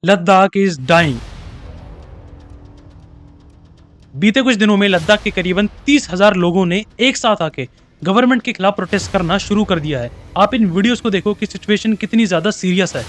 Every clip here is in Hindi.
Ladakh is dying. बीते कुछ दिनों में लद्दाख के करीबन 30,000 लोगों ने एक साथ आके गवर्नमेंट के खिलाफ प्रोटेस्ट करना शुरू कर दिया है। आप इन वीडियोस को देखो कि सिचुएशन कितनी ज्यादा सीरियस है।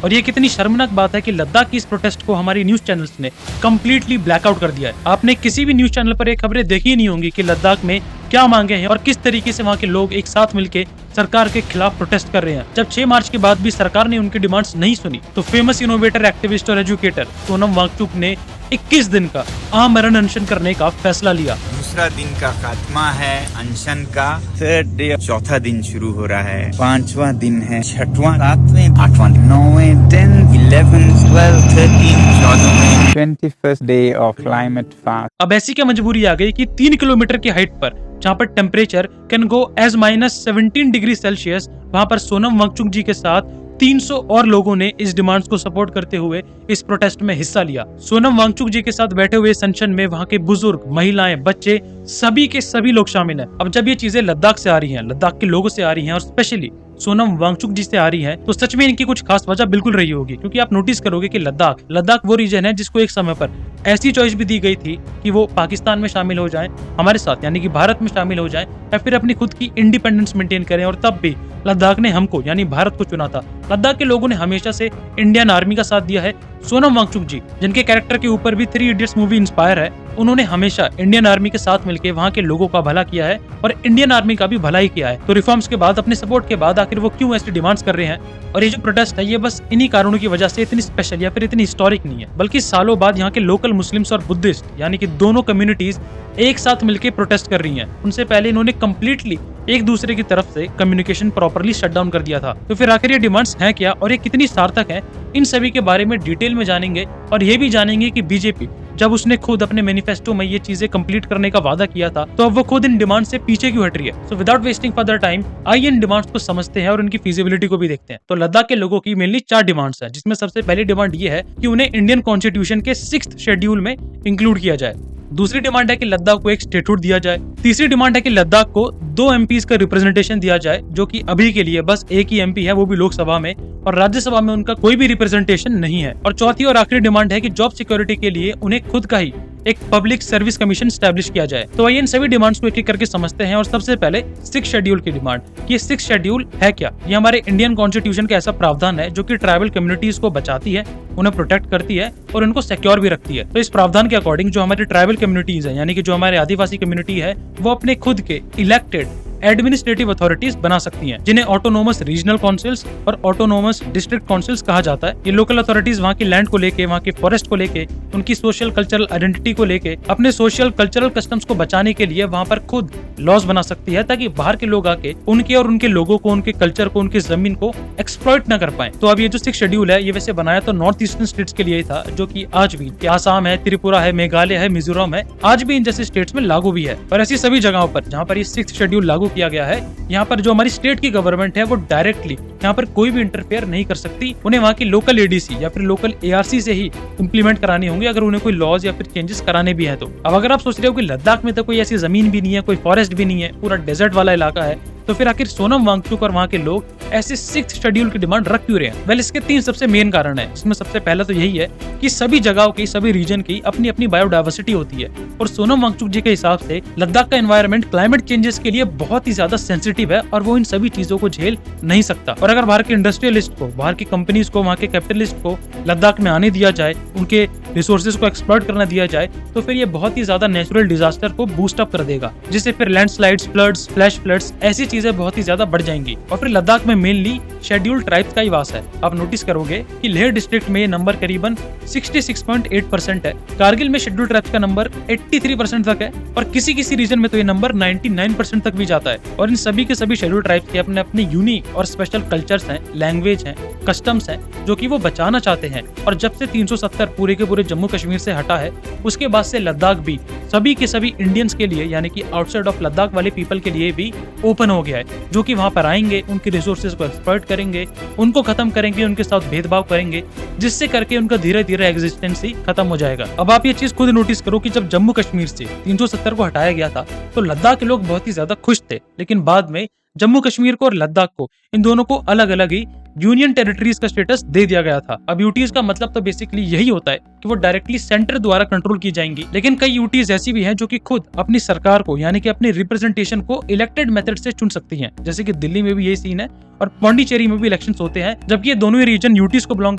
और ये कितनी शर्मनाक बात है कि लद्दाख की इस प्रोटेस्ट को हमारी न्यूज चैनल्स ने कंप्लीटली ब्लैकआउट कर दिया है। आपने किसी भी न्यूज चैनल पर ये खबरें देखी ही नहीं होंगी कि लद्दाख में क्या मांगे हैं और किस तरीके से वहाँ के लोग एक साथ मिलकर सरकार के खिलाफ प्रोटेस्ट कर रहे हैं। जब 6 मार्च के बाद भी सरकार ने उनकी डिमांड्स नहीं सुनी तो फेमस इनोवेटर, एक्टिविस्ट और एजुकेटर सोनम वांगचुक ने 21 दिन का आमरण अनशन करने का फैसला लिया। दूसरा दिन का खात्मा है अनशन का। थर्ड डे, चौथा दिन शुरू हो रहा है। 5वां दिन है, 6वां, 7वें, 8वां, 9वें, 10, 11, 12, 13, 14वें, 21st day of climate fast. अब ऐसी क्या मजबूरी आ गई कि 3 किलोमीटर की हाइट पर जहाँ पर temperature can go as -17 degree Celsius, वहाँ पर सोनम वांगचुक जी के साथ 300 और लोगों ने इस डिमांड्स को सपोर्ट करते हुए इस प्रोटेस्ट में हिस्सा लिया। सोनम वांगचुक जी के साथ बैठे हुए सेशन में वहाँ के बुजुर्ग, महिलाएं, बच्चे, सभी के सभी लोग शामिल हैं। अब जब ये चीजें लद्दाख से आ रही हैं, लद्दाख के लोगों से आ रही हैं और स्पेशली सोनम वांगचुक जी से आ रही है, तो सच में इनकी कुछ खास वजह बिल्कुल रही होगी। क्योंकि आप नोटिस करोगे कि लद्दाख वो रीजन है जिसको एक समय पर ऐसी चॉइस भी दी गई थी कि वो पाकिस्तान में शामिल हो जाएं, हमारे साथ यानी कि भारत में शामिल हो जाएं, या फिर अपनी खुद की इंडिपेंडेंस मेंटेन करें। और तब भी लद्दाख ने हमको यानी भारत को चुना था। लद्दाख के लोगों ने हमेशा से इंडियन आर्मी का साथ दिया है। सोनम वांगचुक जी, जिनके कैरेक्टर के ऊपर भी 3 इडियट्स मूवी इंस्पायर है, उन्होंने हमेशा इंडियन आर्मी के साथ मिलकर वहाँ के लोगों का भला किया है और इंडियन आर्मी का भी भला ही किया है। तो रिफॉर्म्स के बाद, अपने सपोर्ट के बाद आखिर वो क्यों ऐसी डिमांड्स कर रहे हैं? और ये जो प्रोटेस्ट है, ये बस इन्हीं कारणों की वजह से इतनी स्पेशल या फिर इतनी हिस्टोरिक नहीं है, बल्कि सालों बाद यहाँ के लोकल मुस्लिम्स और बुद्धिस्ट यानी कि दोनों कम्युनिटीज एक साथ मिलकर प्रोटेस्ट कर रही हैं। उनसे पहले इन्होंने कंप्लीटली एक दूसरे की तरफ से कम्युनिकेशन प्रॉपर्ली शट डाउन कर दिया था। तो फिर आखिर ये डिमांड्स हैं क्या और ये कितनी सार्थक है, इन सभी के बारे में डिटेल में जानेंगे। और ये भी जानेंगे कि बीजेपी जब उसने खुद अपने मैनिफेस्टो में ये चीजें कंप्लीट करने का वादा किया था, तो अब वो खुद इन डिमांड से पीछे क्यों हट रही है। So without wasting further time, आइए इन डिमांड्स को समझते हैं और उनकी फिजिबिलिटी को भी देखते हैं। तो लद्दाख के लोगों की मेनली 4 डिमांड्स हैं, जिसमें सबसे पहली डिमांड ये है कि उन्हें इंडियन कॉन्स्टिट्यूशन के 6th शेड्यूल में इंक्लूड किया जाए। दूसरी डिमांड है कि लद्दाख को एक स्टेटहुड दिया जाए। तीसरी डिमांड है कि लद्दाख को 2 एमपीज का रिप्रेजेंटेशन दिया जाए, जो कि अभी के लिए बस एक ही एमपी है, वो भी लोकसभा में, और राज्यसभा में उनका कोई भी रिप्रेजेंटेशन नहीं है। और चौथी और आखिरी डिमांड है कि जॉब सिक्योरिटी के लिए उन्हें खुद का ही एक पब्लिक सर्विस कमीशन स्टैब्लिश किया जाए। तो आइए इन सभी डिमांड्स को एक एक करके समझते हैं। और सबसे पहले 6 शेड्यूल की डिमांड। ये 6 शेड्यूल है क्या? ये हमारे इंडियन कॉन्स्टिट्यूशन का ऐसा प्रावधान है जो कि ट्राइबल कम्युनिटीज को बचाती है, उन्हें प्रोटेक्ट करती है और उनको सिक्योर भी रखती है। तो इस प्रावधान के अकॉर्डिंग जो हमारी ट्राइबल कम्युनिटीज है, यानी कि जो हमारे आदिवासी कम्युनिटी है, वो अपने खुद के इलेक्टेड एडमिनिस्ट्रेटिव अथॉरिटीज बना सकती हैं, जिन्हें ऑटोनोमस रीजनल काउंसिल्स और ऑटोनोमस डिस्ट्रिक्ट काउंसिल्स कहा जाता है। ये लोकल अथॉरिटीज वहाँ की लैंड को लेके, वहाँ के फॉरेस्ट को लेके, उनकी सोशल कल्चरल आइडेंटिटी को लेके, अपने सोशल कल्चरल कस्टम्स को बचाने के लिए वहाँ पर खुद लॉज बना सकती है, ताकि बाहर के लोग आके उनके और उनके लोगों को, उनके कल्चर को, उनकी जमीन को एक्सप्लॉइट न कर पाए। तो अब ये जो 6 शेड्यूल है, ये वैसे बनाया तो नॉर्थ ईस्टर्न स्टेट्स के लिए ही था, जो कि आज भी आसाम है, त्रिपुरा है, मेघालय है, मिजोरम है, आज भी इन जैसे स्टेट्स में लागू भी है। और ऐसी सभी जगहों पर जहाँ पर ये 6th शेड्यूल लागू किया गया है, यहाँ पर जो हमारी स्टेट की गवर्नमेंट है, वो डायरेक्टली यहाँ पर कोई भी इंटरफेयर नहीं कर सकती। उन्हें वहाँ की लोकल एडीसी या फिर लोकल एआरसी से ही इंप्लीमेंट कराने होंगे, अगर उन्हें कोई लॉज या फिर चेंजेस कराने भी हैं तो। अब अगर आप सोच रहे हो कि लद्दाख में तो कोई ऐसी जमीन भी नहीं है, कोई फॉरेस्ट भी नहीं है, पूरा डेजर्ट वाला इलाका है, तो फिर आखिर सोनम वांगचुक और वहाँ के लोग ऐसे 6th शेड्यूल की डिमांड रख क्यों रहे हैं? वेल, इसके 3 सबसे मेन कारण है। इसमें सबसे पहला तो यही है कि सभी जगहों की, सभी रीजन की अपनी अपनी बायोडाइवर्सिटी होती है, और सोनम वांगचुक जी के हिसाब से लद्दाख का एनवायरनमेंट क्लाइमेट चेंजेस के लिए बहुत ही ज्यादा सेंसिटिव है और वो इन सभी चीजों को झेल नहीं सकता। और अगर बाहर के इंडस्ट्रियलिस्ट को, बाहर की कंपनीज को, वहाँ के कैपिटलिस्ट को लद्दाख में आने दिया जाए, उनके रिसोर्सेज को एक्सप्लॉइट करना दिया जाए, तो फिर ये बहुत ही ज्यादा नेचुरल डिजास्टर को बूस्ट अप कर देगा, जिससे फिर लैंडस्लाइड्स, फ्लड्स, फ्लैश फ्लड्स, ऐसी चीजें बहुत ही ज्यादा बढ़ जाएंगी। और फिर लद्दाख में मेनली शेड्यूल्ड ट्राइब्स का ही वास है। आप नोटिस करोगे कि लेह डिस्ट्रिक्ट में ये नंबर करीबन 66.8% है, कारगिल में शेड्यूल्ड ट्राइब्स का नंबर 83% तक है, और किसी किसी रीजन में तो ये नंबर 99% तक भी जाता है। और इन सभी के सभी शेड्यूल्ड ट्राइब्स के अपने अपने यूनिक और स्पेशल कल्चर्स हैं, लैंग्वेज हैं, कस्टम्स हैं, जो कि वो बचाना चाहते हैं। और जब से 370 पूरे के पूरे जम्मू कश्मीर से हटा है, उसके बाद से लद्दाख भी सभी के सभी इंडियंस के लिए यानी कि आउटसाइड ऑफ लद्दाख वाले पीपल के लिए भी ओपन हो गया है, जो कि वहां पर आएंगे, उनके रिसोर्सेज को एक्सप्लॉइट करेंगे, उनको खत्म करेंगे, उनके साथ भेदभाव करेंगे, जिससे करके उनका धीरे धीरे एग्जिस्टेंस ही खत्म हो जाएगा। अब आप ये चीज खुद नोटिस करो कि जब जम्मू कश्मीर से 370 को हटाया गया था तो लद्दाख के लोग बहुत ही ज्यादा खुश थे, लेकिन बाद में जम्मू कश्मीर को और लद्दाख को, इन दोनों को अलग अलग ही यूनियन टेरिटरीज का स्टेटस दे दिया गया था। अब यूटीज का मतलब तो बेसिकली यही होता है कि वो डायरेक्टली सेंटर द्वारा कंट्रोल की जाएंगी, लेकिन कई यूटीज ऐसी भी हैं जो कि खुद अपनी सरकार को यानी कि अपनी रिप्रेजेंटेशन को इलेक्टेड मेथड से चुन सकती हैं, जैसे कि दिल्ली में भी यही सीन है और पौंडीचेरी में भी इलेक्शंस होते हैं, जबकि ये दोनों ही रीजन यूटीज को बिलोंग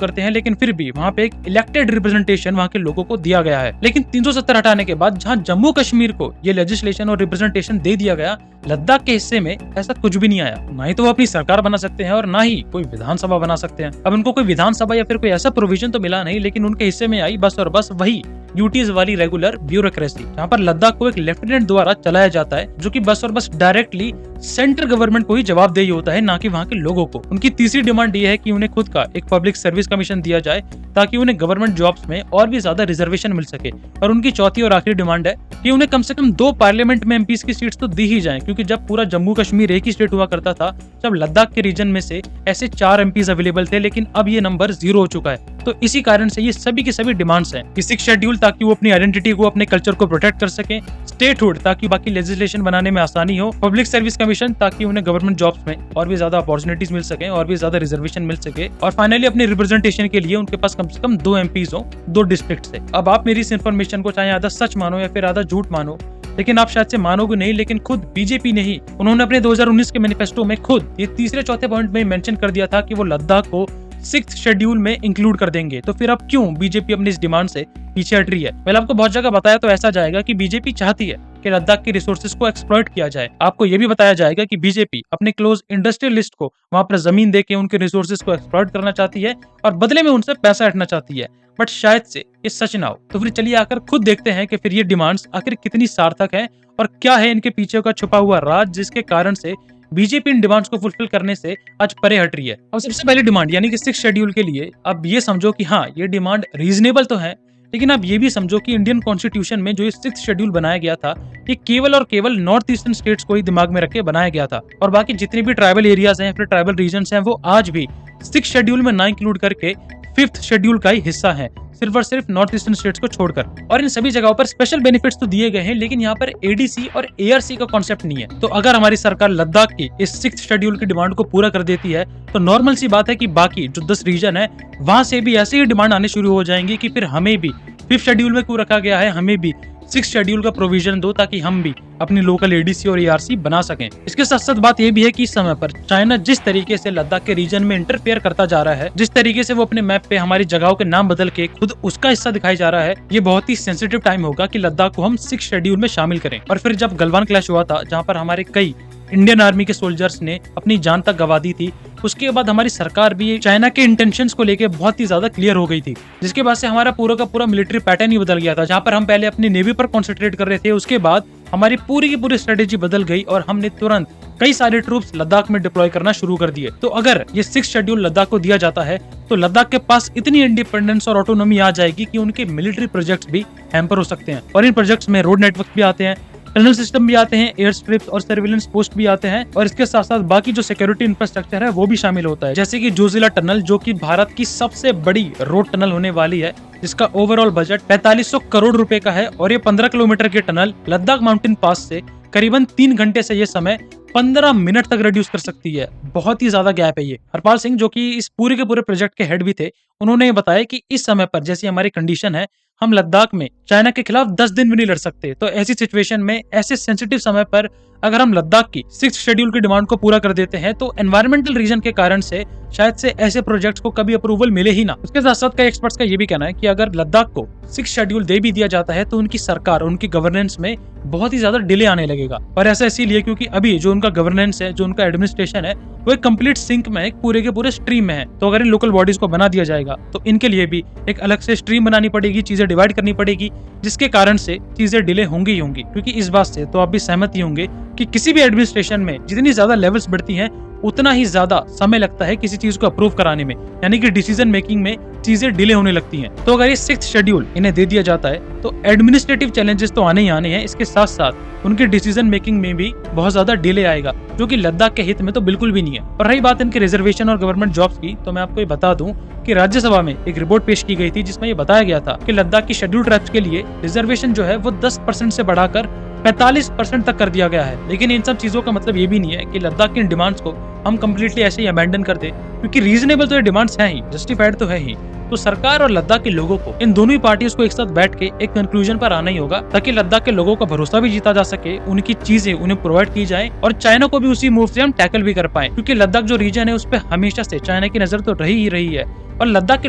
करते हैं, लेकिन फिर भी वहाँ पे एक इलेक्टेड रिप्रेजेंटेशन वहाँ के लोगों को दिया गया है। लेकिन 370 हटाने के बाद जहाँ जम्मू कश्मीर को ये लेजिस्लेशन और रिप्रेजेंटेशन दे दिया गया, लद्दाख के हिस्से में ऐसा कुछ भी नहीं आया। ना ही तो वो अपनी सरकार बना सकते हैं और ना ही कोई विधानसभा बना सकते हैं। अब उनको कोई विधानसभा या फिर कोई ऐसा प्रोविजन तो मिला नहीं, लेकिन उनके हिस्से में आई बस और बस वही यूटीज वाली रेगुलर ब्यूरोक्रेसी, जहाँ पर लद्दाख को एक लेफ्टिनेंट द्वारा चलाया जाता है, जो कि बस और बस डायरेक्टली सेंट्रल गवर्नमेंट को ही जवाबदेही होता है, ना कि वहाँ के लोगों को। उनकी तीसरी डिमांड ये है कि उन्हें खुद का एक पब्लिक सर्विस कमीशन दिया जाए ताकि उन्हें गवर्नमेंट जॉब्स में और भी ज्यादा रिजर्वेशन मिल सके। और उनकी चौथी और आखिरी डिमांड है कि उन्हें कम से कम 2 पार्लियामेंट में एमपीज की सीट्स तो दी ही जाएं, क्योंकि जब पूरा जम्मू कश्मीर एक ही स्टेट हुआ करता था, जब लद्दाख के रीजन में से ऐसे 4 एमपीज अवेलेबल थे, लेकिन अब ये नंबर 0 हो चुका है। तो इसी कारण से ये सभी की सभी डिमांड्स हैं कि 6 शेड्यूल ताकि वो अपनी आइडेंटिटी को, अपने कल्चर को प्रोटेक्ट कर सके, स्टेटहुड ताकि बाकी लेजिस्लेशन बनाने में आसानी हो, पब्लिक सर्विस कमीशन ताकि उन्हें गवर्नमेंट जॉब्स में और भी ज्यादा अपॉर्चुनिटीज मिल सके और भी ज्यादा रिजर्वेशन मिल सके, और फाइनली अपने रिप्रेजेंटेशन के लिए उनके पास कम से कम 2 एमपीज हो 2 डिस्ट्रिक्ट से। अब आप मेरी इस इन्फॉर्मेशन को चाहे आधा सच मानो या फिर आधा झूठ मानो, लेकिन आप शायद से मानोगे नहीं, लेकिन खुद बीजेपी ने ही, उन्होंने अपने 2019 के मैनिफेस्टो में खुद ये तीसरे चौथे पॉइंट में मेंशन कर दिया था कि वो लद्दाख को 6th शेड्यूल में इंक्लूड कर देंगे। तो फिर अब क्यों बीजेपी अपनी इस डिमांड से पीछे हट रही है? मैंने आपको बहुत जगह बताया तो ऐसा जाएगा कि बीजेपी चाहती है कि लद्दाख के रिसोर्सेज को एक्सप्लॉइट किया जाए। आपको ये भी बताया जाएगा कि बीजेपी अपने क्लोज इंडस्ट्रियलिस्ट को वहां पर जमीन देके उनके रिसोर्सेज को एक्सप्लॉइट करना चाहती है और बदले में उनसे पैसा हटना चाहती है, बट शायद से ये सच ना हो। तो फिर चलिए आकर खुद देखते हैं कि फिर ये डिमांड्स आखिर कितनी सार्थक है और क्या है इनके पीछे का छुपा हुआ राज, जिसके कारण से बीजेपी इन डिमांड्स को फुलफिल करने से आज परे हट रही है। अब सबसे पहली डिमांड यानी कि 6 शेड्यूल के लिए अब ये समझो कि हाँ, ये डिमांड रीजनेबल तो है, लेकिन आप ये भी समझो कि इंडियन कॉन्स्टिट्यूशन में जो ये 6th शेड्यूल बनाया गया था, ये केवल और केवल नॉर्थ ईस्टर्न स्टेट्स को ही दिमाग में रख के बनाया गया था, और बाकी जितने भी ट्राइबल एरियाज हैं, फिर ट्राइबल रीजन्स हैं, वो आज भी 6th शेड्यूल में ना इंक्लूड करके 5th शेड्यूल का ही हिस्सा है, सिर्फ और सिर्फ नॉर्थ ईस्टर्न स्टेट्स को छोड़कर। और इन सभी जगहों पर स्पेशल बेनिफिट्स तो दिए गए हैं, लेकिन यहाँ पर एडीसी और एआरसी का कॉन्सेप्ट नहीं है। तो अगर हमारी सरकार लद्दाख की इस 6th शेड्यूल की डिमांड को पूरा कर देती है, तो नॉर्मल सी बात है कि बाकी जो 10 रीजन है वहां से भी ऐसे ही डिमांड आने शुरू हो जाएंगी कि फिर हमें भी 5th शेड्यूल में क्यों रखा गया है, हमें भी 6th शेड्यूल का प्रोविजन दो ताकि हम भी अपनी लोकल एडीसी और एआरसी बना सकें। इसके साथ साथ बात यह भी है कि इस समय पर चाइना जिस तरीके से लद्दाख के रीजन में इंटरफेयर करता जा रहा है, जिस तरीके से वो अपने मैप पे हमारी जगहों के नाम बदल के खुद उसका हिस्सा दिखाई जा रहा है, ये बहुत ही सेंसिटिव टाइम होगा कि लद्दाख को हम 6th शेड्यूल में शामिल करें। और फिर जब गलवान क्लैश हुआ था, जहाँ पर हमारे कई इंडियन आर्मी के सोल्जर्स ने अपनी जान तक गंवा दी थी, उसके बाद हमारी सरकार भी चाइना के इंटेंशंस को लेके बहुत ही ज्यादा क्लियर हो गई थी, जिसके बाद से हमारा पूरा का पूरा मिलिट्री पैटर्न ही बदल गया था। जहाँ पर हम पहले अपनी नेवी पर कॉन्सेंट्रेट कर रहे थे, उसके बाद हमारी पूरी की पूरी स्ट्रेटेजी बदल गई और हमने तुरंत कई सारे ट्रूप्स लद्दाख में डिप्लॉय करना शुरू कर दिए। तो अगर ये 6th शेड्यूल लद्दाख को दिया जाता है, तो लद्दाख के पास इतनी इंडिपेंडेंस और ऑटोनॉमी आ जाएगी कि उनके मिलिट्री प्रोजेक्ट्स भी हैम्पर हो सकते हैं। और इन प्रोजेक्ट्स में रोड नेटवर्क भी आते हैं, टनल सिस्टम भी आते हैं, एयर स्ट्रिप्स और सर्विलेंस पोस्ट भी आते हैं, और इसके साथ साथ बाकी जो सिक्योरिटी इंफ्रास्ट्रक्चर है वो भी शामिल होता है, जैसे कि जोजिला टनल, जो कि भारत की सबसे बड़ी रोड टनल होने वाली है, जिसका ओवरऑल बजट 4500 करोड़ रुपए का है। और ये 15 किलोमीटर की टनल लद्दाख माउंटेन पास से करीबन 3 घंटे से ये समय 15 मिनट तक रिड्यूस कर सकती है। बहुत ही ज्यादा गैप है ये। हरपाल सिंह, जो कि इस पूरे के पूरे प्रोजेक्ट के हेड भी थे, उन्होंने बताया कि इस समय पर जैसी हमारी कंडीशन है, हम लद्दाख में चाइना के खिलाफ 10 दिन भी नहीं लड़ सकते। तो ऐसी सिचुएशन में, ऐसे सेंसिटिव समय पर अगर हम लद्दाख की 6th शेड्यूल की डिमांड को पूरा कर देते हैं, तो एनवायरमेंटल रीजन के कारण से शायद से ऐसे प्रोजेक्ट्स को कभी अप्रूवल मिले ही ना। उसके साथ साथ कई एक्सपर्ट्स का ये भी कहना है कि अगर लद्दाख को 6th शेड्यूल दे भी दिया जाता है, तो उनकी सरकार, उनकी गवर्नेंस में बहुत ही ज्यादा डिले आने लगेगा। और ऐसा इसीलिए क्योंकि अभी जो उनका गवर्नेंस है, जो उनका एडमिनिस्ट्रेशन है, वो एक कंप्लीट सिंक में, एक पूरे के पूरे स्ट्रीम में है। तो अगर इन लोकल बॉडीज को बना दिया जाएगा, तो इनके लिए भी एक अलग से स्ट्रीम बनानी पड़ेगी, चीजें डिवाइड करनी पड़ेगी, जिसके कारण से चीजें डिले होंगी ही होंगी। क्योंकि इस बात से तो आप भी सहमत ही होंगे कि किसी भी एडमिनिस्ट्रेशन में जितनी ज्यादा लेवल्स बढ़ती हैं उतना ही ज्यादा समय लगता है किसी चीज को अप्रूव कराने में, यानी कि डिसीजन मेकिंग में चीजें डिले होने लगती हैं। तो अगर ये 6th शेड्यूल इन्हें दे दिया जाता है तो एडमिनिस्ट्रेटिव चैलेंजेस तो आने ही आने हैं, इसके साथ साथ उनके डिसीजन मेकिंग में भी बहुत ज्यादा डिले आएगा, जो कि लद्दाख के हित में तो बिल्कुल भी नहीं है। और रही बात इनके रिजर्वेशन और गवर्नमेंट जॉब्स की, तो मैं आपको ये बता दूं कि राज्यसभा में एक रिपोर्ट पेश की गई थी जिसमें ये बताया गया था कि लद्दाख की शेड्यूल ट्राइब्स के लिए रिजर्वेशन जो है वो 10% से बढ़ाकर 45% तक कर दिया गया है। लेकिन इन सब चीजों का मतलब ये भी नहीं है कि लद्दाख की इन डिमांड्स को हम कम्प्लीटली ऐसे ही अबैंडन कर दे, क्योंकि रीजनेबल तो ये डिमांड्स हैं ही, जस्टिफाइड तो है ही। तो सरकार और लद्दाख के लोगों को, इन दोनों ही पार्टियों को एक साथ बैठ के एक कंक्लूजन पर आना ही होगा, ताकि लद्दाख के लोगों का भरोसा भी जीता जा सके, उनकी चीजें उन्हें प्रोवाइड की जाए और चाइना को भी उसी मूव से हम टैकल भी कर पाए। क्योंकि लद्दाख जो रीजन है उस पर हमेशा से चाइना की नजर तो रही ही रही है और लद्दाख के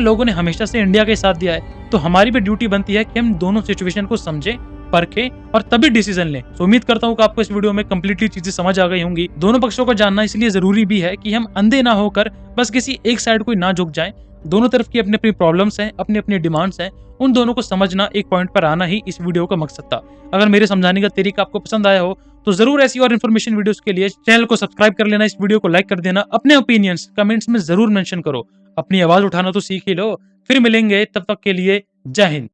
लोगों ने हमेशा से इंडिया के साथ दिया है। तो हमारी भी ड्यूटी बनती है कि हम दोनों सिचुएशन को समझें, परखें और तभी डिसीजन लें। तो उम्मीद करता हूँ कि आपको इस वीडियो में कंप्लीटली चीजें समझ आ गई होंगी। दोनों पक्षों को जानना इसलिए जरूरी भी है कि हम अंधे ना होकर बस किसी एक साइड को ना झुक जाएं। दोनों तरफ की अपनी अपनी प्रॉब्लम्स हैं, अपनी अपनी डिमांड्स हैं, उन दोनों को समझना, एक पॉइंट पर आना ही इस वीडियो का मकसद था। अगर मेरे समझाने का तरीका आपको पसंद आया हो तो जरूर ऐसी और इन्फॉर्मेशन वीडियोस के लिए चैनल को सब्सक्राइब कर लेना, इस वीडियो को लाइक कर देना, अपने ओपिनियंस कमेंट्स में जरूर मेंशन करो। अपनी आवाज उठाना तो सीख ही लो। फिर मिलेंगे, तब तक के लिए जय हिंद।